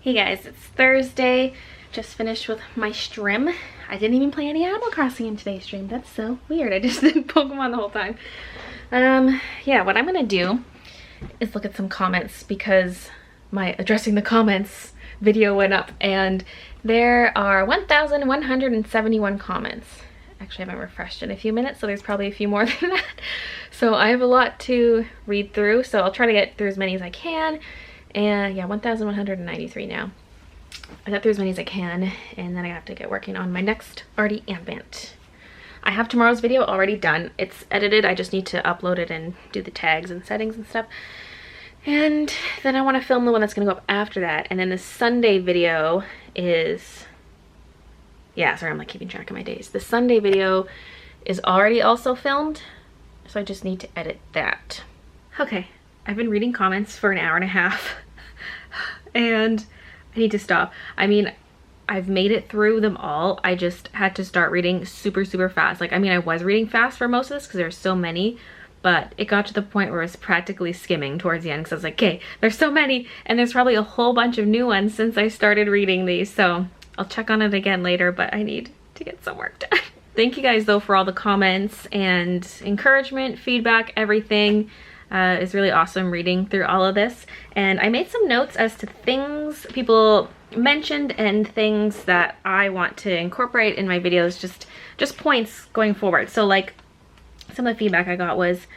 Hey guys, it's Thursday. Just finished with my stream. I didn't even play any Animal Crossing in today's stream. That's so weird. I just did Pokemon the whole time. Yeah, what I'm gonna do is look at some comments because my addressing the comments video went up and there are 1,171 comments. Actually, I haven't refreshed in a few minutes, so there's probably a few more than that. So I have a lot to read through, so I'll try to get through as many as I can. And yeah, 1,193 now. I got through as many as I can, and then I have to get working on my next arty ambient. I have tomorrow's video already done. It's edited. I just need to upload it and do the tags and settings and stuff. And then I want to film the one that's going to go up after that. And then the Sunday video is... yeah, sorry, I'm like keeping track of my days. The Sunday video is already also filmed, so I just need to edit that. Okay, I've been reading comments for an hour and a half and I need to stop. I mean, I've made it through them all. I just had to start reading super fast. Like, I mean, I was reading fast for most of this because there's so many, but it got to the point where I was practically skimming towards the end because I was like, okay, there's so many and there's probably a whole bunch of new ones since I started reading these. So I'll check on it again later, but I need to get some work done. Thank you guys though for all the comments and encouragement, feedback, everything. It's really awesome reading through all of this. And I made some notes as to things people mentioned and things that I want to incorporate in my videos, just points going forward. So like some of the feedback I got was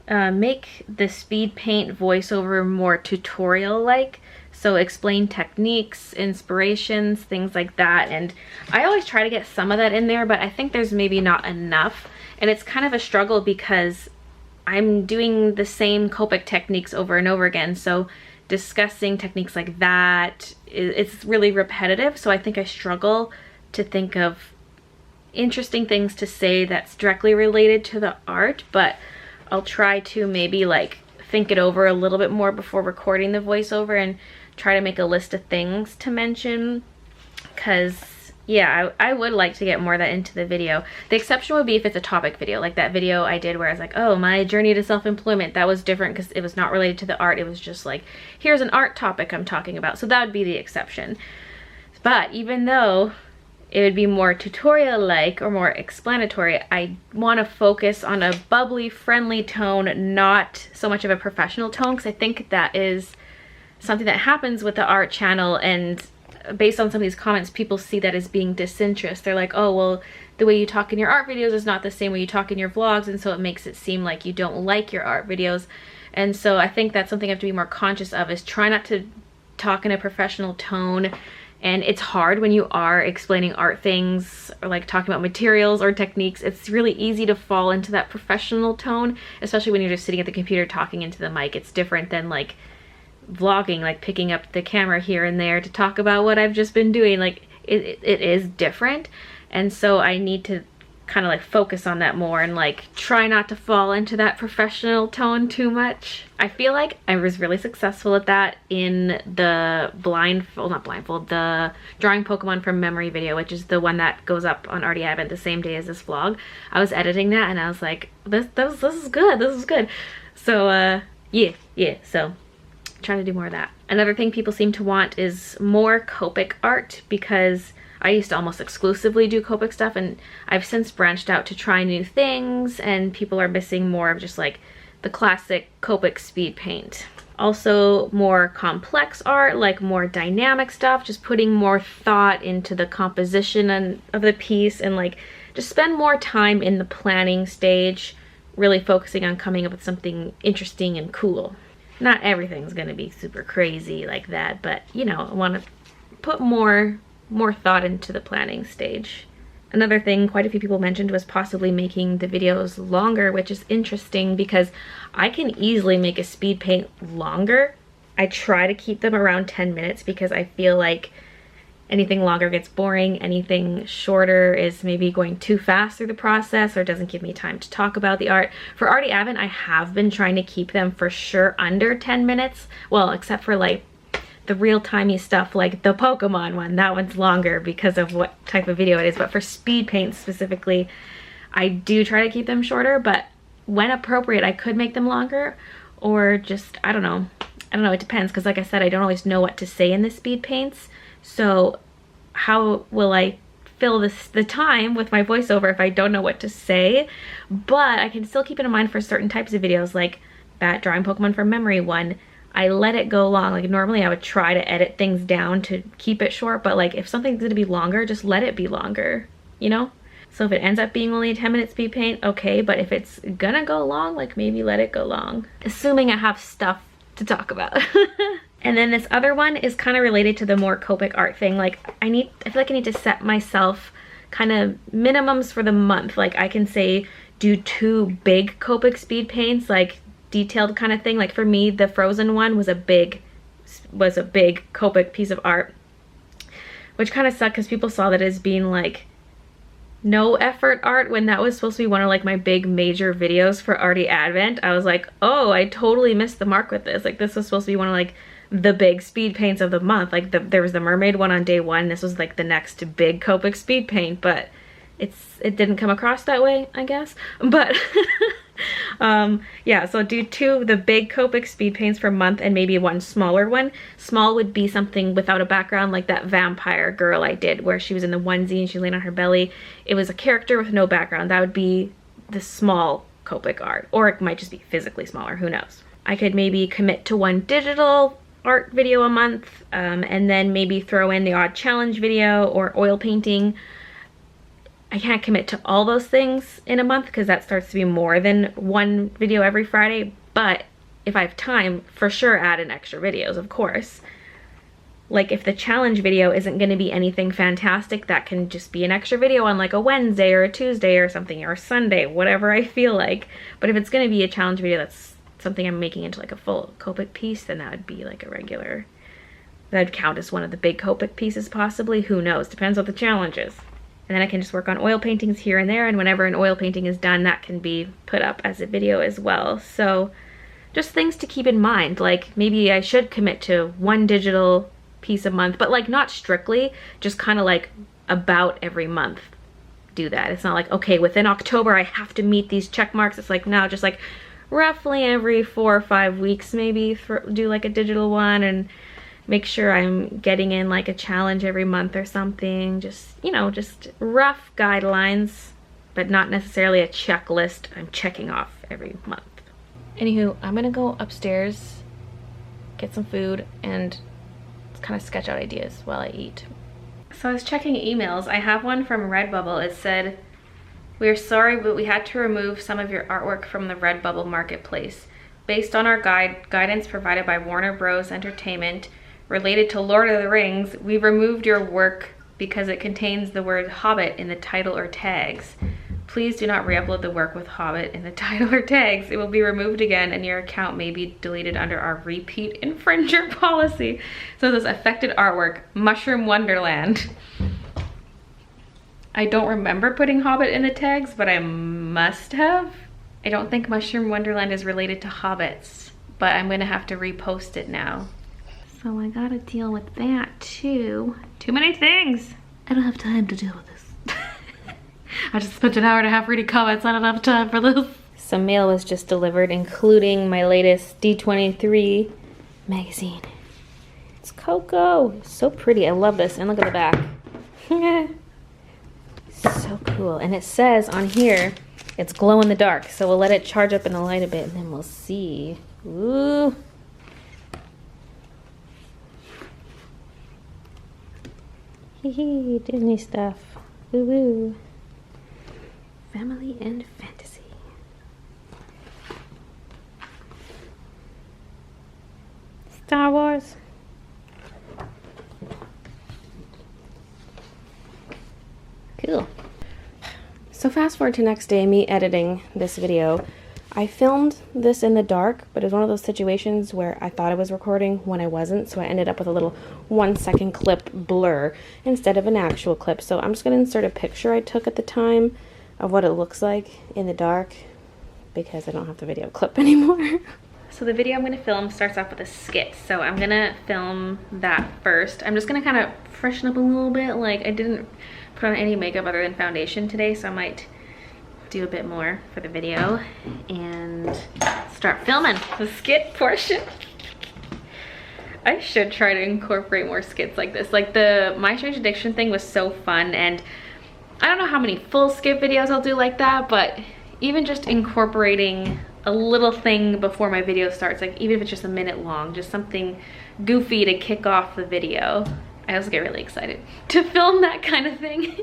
make the speed paint voiceover more tutorial-like. So explain techniques, inspirations, things like that. And I always try to get some of that in there, but I think there's maybe not enough. And it's kind of a struggle because I'm doing the same Copic techniques over and over again. So discussing techniques like that, it's really repetitive. So I think I struggle to think of interesting things to say that's directly related to the art, but I'll try to maybe like think it over a little bit more before recording the voiceover and try to make a list of things to mention, because yeah, I would like to get more of that into the video. The exception would be if it's a topic video, like that video I did where I was like, oh, my journey to self-employment. That was different because it was not related to the art. It was just like, here's an art topic I'm talking about. So that would be the exception. But even though it would be more tutorial-like or more explanatory, I want to focus on a bubbly, friendly tone, not so much of a professional tone, because I think that is something that happens with the art channel. And based on some of these comments, people see that as being disinterest. They're like, oh, well, the way you talk in your art videos is not the same way you talk in your vlogs, and so it makes it seem like you don't like your art videos. And so I think that's something I have to be more conscious of, is try not to talk in a professional tone. And it's hard when you are explaining art things or like talking about materials or techniques. It's really easy to fall into that professional tone, especially when you're just sitting at the computer talking into the mic. It's different than like vlogging, like picking up the camera here and there to talk about what I've just been doing. Like it is different, and so I need to kind of like focus on that more and like try not to fall into that professional tone too much. I feel like I was really successful at that in the the drawing Pokemon from memory video, which is the one that goes up on Arty Advent the same day as this vlog. I was editing that and I was like, this is good. So yeah, so trying to do more of that. Another thing people seem to want is more Copic art, because I used to almost exclusively do Copic stuff, and I've since branched out to try new things, and people are missing more of just like the classic Copic speed paint. Also more complex art, like more dynamic stuff, just putting more thought into the composition of the piece, and like just spend more time in the planning stage, really focusing on coming up with something interesting and cool. Not everything's gonna be super crazy like that, but you know, I want to put more thought into the planning stage. Another thing quite a few people mentioned was possibly making the videos longer, which is interesting because I can easily make a speed paint longer. I try to keep them around 10 minutes because I feel like anything longer gets boring. Anything shorter is maybe going too fast through the process or doesn't give me time to talk about the art. For Arty Advent, I have been trying to keep them for sure under 10 minutes. Well, except for like the real-timey stuff like the Pokemon one. That one's longer because of what type of video it is. But for speed paint specifically, I do try to keep them shorter, but when appropriate, I could make them longer, or just, I don't know, I don't know, it depends, because like I said, I don't always know what to say in the speed paints. So how will I fill the time with my voiceover if I don't know what to say? But I can still keep it in mind for certain types of videos, like that drawing Pokemon from memory one. I let it go long. Like normally I would try to edit things down to keep it short, but like if something's gonna be longer, just let it be longer, you know? So if it ends up being only a 10-minute speed paint, okay, but if it's gonna go long, like maybe let it go long. Assuming I have stuff to talk about. And then this other one is kind of related to the more Copic art thing. Like I feel like I need to set myself kind of minimums for the month. Like I can say do 2 big Copic speed paints, like detailed kind of thing. Like for me, the Frozen one was a big Copic piece of art, which kind of sucked because people saw that as being like no effort art when that was supposed to be one of like my big major videos for Arty Advent. I was like, oh, I totally missed the mark with this. Like this was supposed to be one of like the big speed paints of the month. Like there was the mermaid one on day 1. This was like the next big Copic speed paint, but it didn't come across that way, I guess. But yeah, so do 2 of the big Copic speed paints per month and maybe 1 smaller one. Small would be something without a background, like that vampire girl I did where she was in the onesie and she laid on her belly. It was a character with no background. That would be the small Copic art, or it might just be physically smaller, who knows. I could maybe commit to 1 digital art video a month, and then maybe throw in the odd challenge video or oil painting. I can't commit to all those things in a month because that starts to be more than 1 video every Friday, but if I have time, for sure add in extra videos, of course. Like if the challenge video isn't going to be anything fantastic, that can just be an extra video on like a Wednesday or a Tuesday or something, or a Sunday, whatever I feel like. But if it's going to be a challenge video that's something I'm making into like a full Copic piece, then that would be like a regular, that would count as one of the big Copic pieces possibly, who knows, depends what the challenge is. And then I can just work on oil paintings here and there, and whenever an oil painting is done, that can be put up as a video as well. So just things to keep in mind, like maybe I should commit to 1 digital piece a month, but like not strictly, just kind of like about every month do that. It's not like, okay, within October I have to meet these check marks. It's like, no, just like roughly every 4 or 5 weeks maybe do like a digital one, and make sure I'm getting in like a challenge every month or something. Just, you know, just rough guidelines, but not necessarily a checklist I'm checking off every month. Anywho, I'm gonna go upstairs, get some food, and kind of sketch out ideas while I eat. So I was checking emails. I have one from RedBubble. It said, "We are sorry, but we had to remove some of your artwork from the RedBubble marketplace. Based on our guidance provided by Warner Bros. Entertainment related to Lord of the Rings, we removed your work because it contains the word Hobbit in the title or tags. Please do not re-upload the work with Hobbit in the title or tags. It will be removed again and your account may be deleted under our repeat infringer policy." So this affected artwork, Mushroom Wonderland. I don't remember putting Hobbit in the tags, but I must have. I don't think Mushroom Wonderland is related to hobbits, but I'm gonna have to repost it now. So I gotta deal with that too. Too many things. I don't have time to deal with this. I just spent an hour and a half reading comments. I don't have time for this. Some mail was just delivered, including my latest D23 magazine. It's Coco. It's so pretty. I love this. And look at the back. So cool. And it says on here, it's glow in the dark. So we'll let it charge up in the light a bit and then we'll see. Ooh. Hee hee, Disney stuff. Woo woo. Family and fantasy. Star Wars. Cool. So fast forward to next day, me editing this video. I filmed this in the dark, but it was one of those situations where I thought I was recording when I wasn't, so I ended up with a little 1-second clip blur instead of an actual clip. So I'm just going to insert a picture I took at the time of what it looks like in the dark because I don't have the video clip anymore. So the video I'm going to film starts off with a skit, so I'm going to film that first. I'm just going to kind of freshen up a little bit. Like, I didn't put on any makeup other than foundation today, so I might do a bit more for the video and start filming the skit portion. I should try to incorporate more skits like this. Like the My Strange Addiction thing was so fun, and I don't know how many full skit videos I'll do like that, but even just incorporating a little thing before my video starts, like even if it's just a minute long, just something goofy to kick off the video. I also get really excited to film that kind of thing.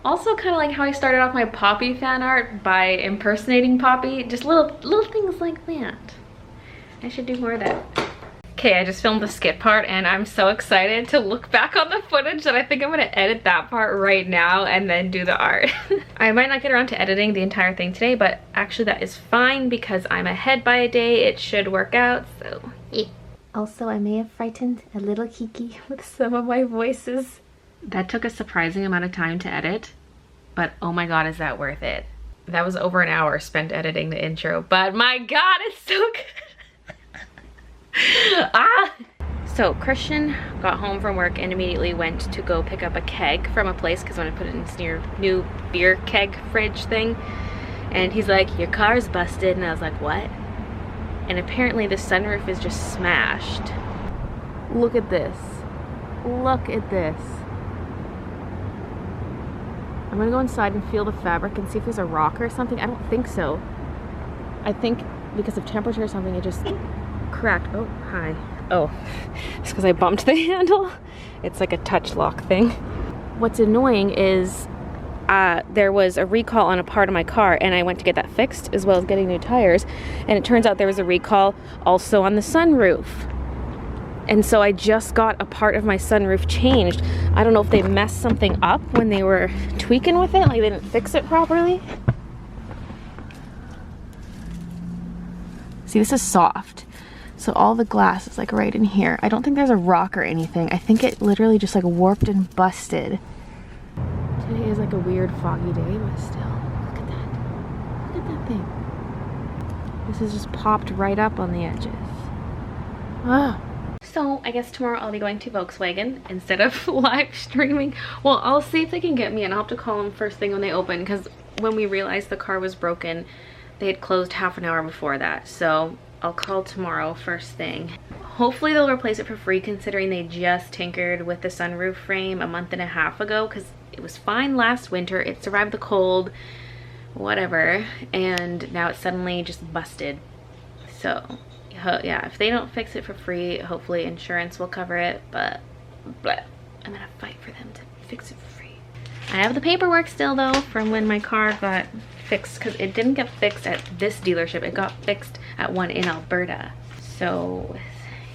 Also kind of like how I started off my Poppy fan art by impersonating Poppy, just little things like that. I should do more of that. Okay, I just filmed the skit part and I'm so excited to look back on the footage that I think I'm gonna edit that part right now and then do the art. I might not get around to editing the entire thing today, but actually that is fine because I'm ahead by a day. It should work out, so yeah. Also, I may have frightened a little Kiki with some of my voices. That took a surprising amount of time to edit, but oh my god, is that worth it? That was over an hour spent editing the intro, but my god, it's so good. So Christian got home from work and immediately went to go pick up a keg from a place because I want to put it in this new beer keg fridge thing. And he's like, your car's busted. And I was like, what? And apparently the sunroof is just smashed. Look at this. Look at this. I'm gonna go inside and feel the fabric and see if there's a rock or something. I don't think so. I think because of temperature or something, it just cracked. Oh, hi. Oh, it's because I bumped the handle. It's like a touch lock thing. What's annoying is there was a recall on a part of my car and I went to get that fixed as well as getting new tires, and it turns out there was a recall also on the sunroof. And so I just got a part of my sunroof changed. I don't know if they messed something up when they were tweaking with it, like they didn't fix it properly. See, this is soft. So all the glass is like right in here. I don't think there's a rock or anything. I think it literally just like warped and busted. Today is like a weird foggy day, but still, look at that. Look at that thing. This is just popped right up on the edges. Ah. So I guess tomorrow I'll be going to Volkswagen instead of live streaming. Well, I'll see if they can get me, and I'll have to call them first thing when they open, because when we realized the car was broken, they had closed half an hour before that. So I'll call tomorrow first thing. Hopefully they'll replace it for free, considering they just tinkered with the sunroof frame a month and a half ago, because it was fine last winter. It survived the cold, whatever, and now it's suddenly just busted. So yeah, if they don't fix it for free, hopefully insurance will cover it, but I'm gonna fight for them to fix it for free. I have the paperwork still though from when my car got fixed, because it didn't get fixed at this dealership, it got fixed at one in Alberta. So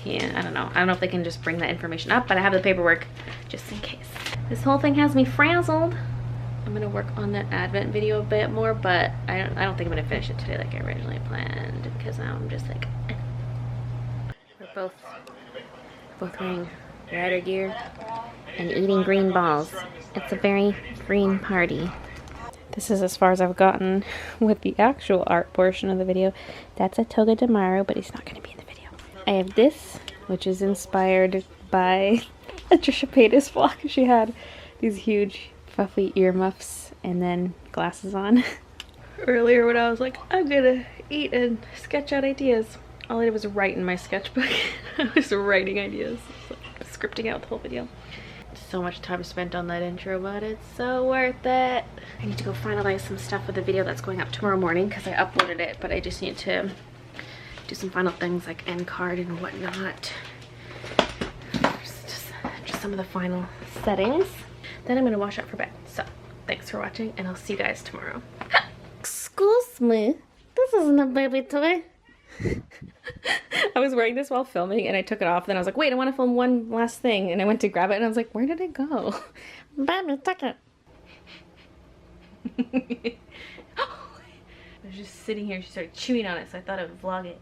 yeah, I don't know if they can just bring that information up, but I have the paperwork just in case. This whole thing has me frazzled. I'm gonna work on that Advent video a bit more, but I don't think I'm gonna finish it today like I originally planned, because now I'm just like we're both wearing rider gear and eating green balls. It's a very green party. This is as far as I've gotten with the actual art portion of the video. That's a Toga Tomorrow, but he's not going to be in the video. I have this, which is inspired by Trisha Paytas' vlog. She had these huge fluffy earmuffs and then glasses on. Earlier when I was like, I'm gonna eat and sketch out ideas, all I did was write in my sketchbook. I was writing ideas, like scripting out the whole video. So much time spent on that intro, but it's so worth it. I need to go finalize some stuff with the video that's going up tomorrow morning, because I uploaded it, but I just need to do some final things like end card and whatnot. Just some of the final settings. Then I'm gonna wash up for bed. So thanks for watching, and I'll see you guys tomorrow. Excuse me, this isn't a baby toy. I was wearing this while filming and I took it off, then I was like, wait, I want to film one last thing, and I went to grab it and I was like, where did it go? Baby, took it. I was just sitting here, she started chewing on it, so I thought I would vlog it.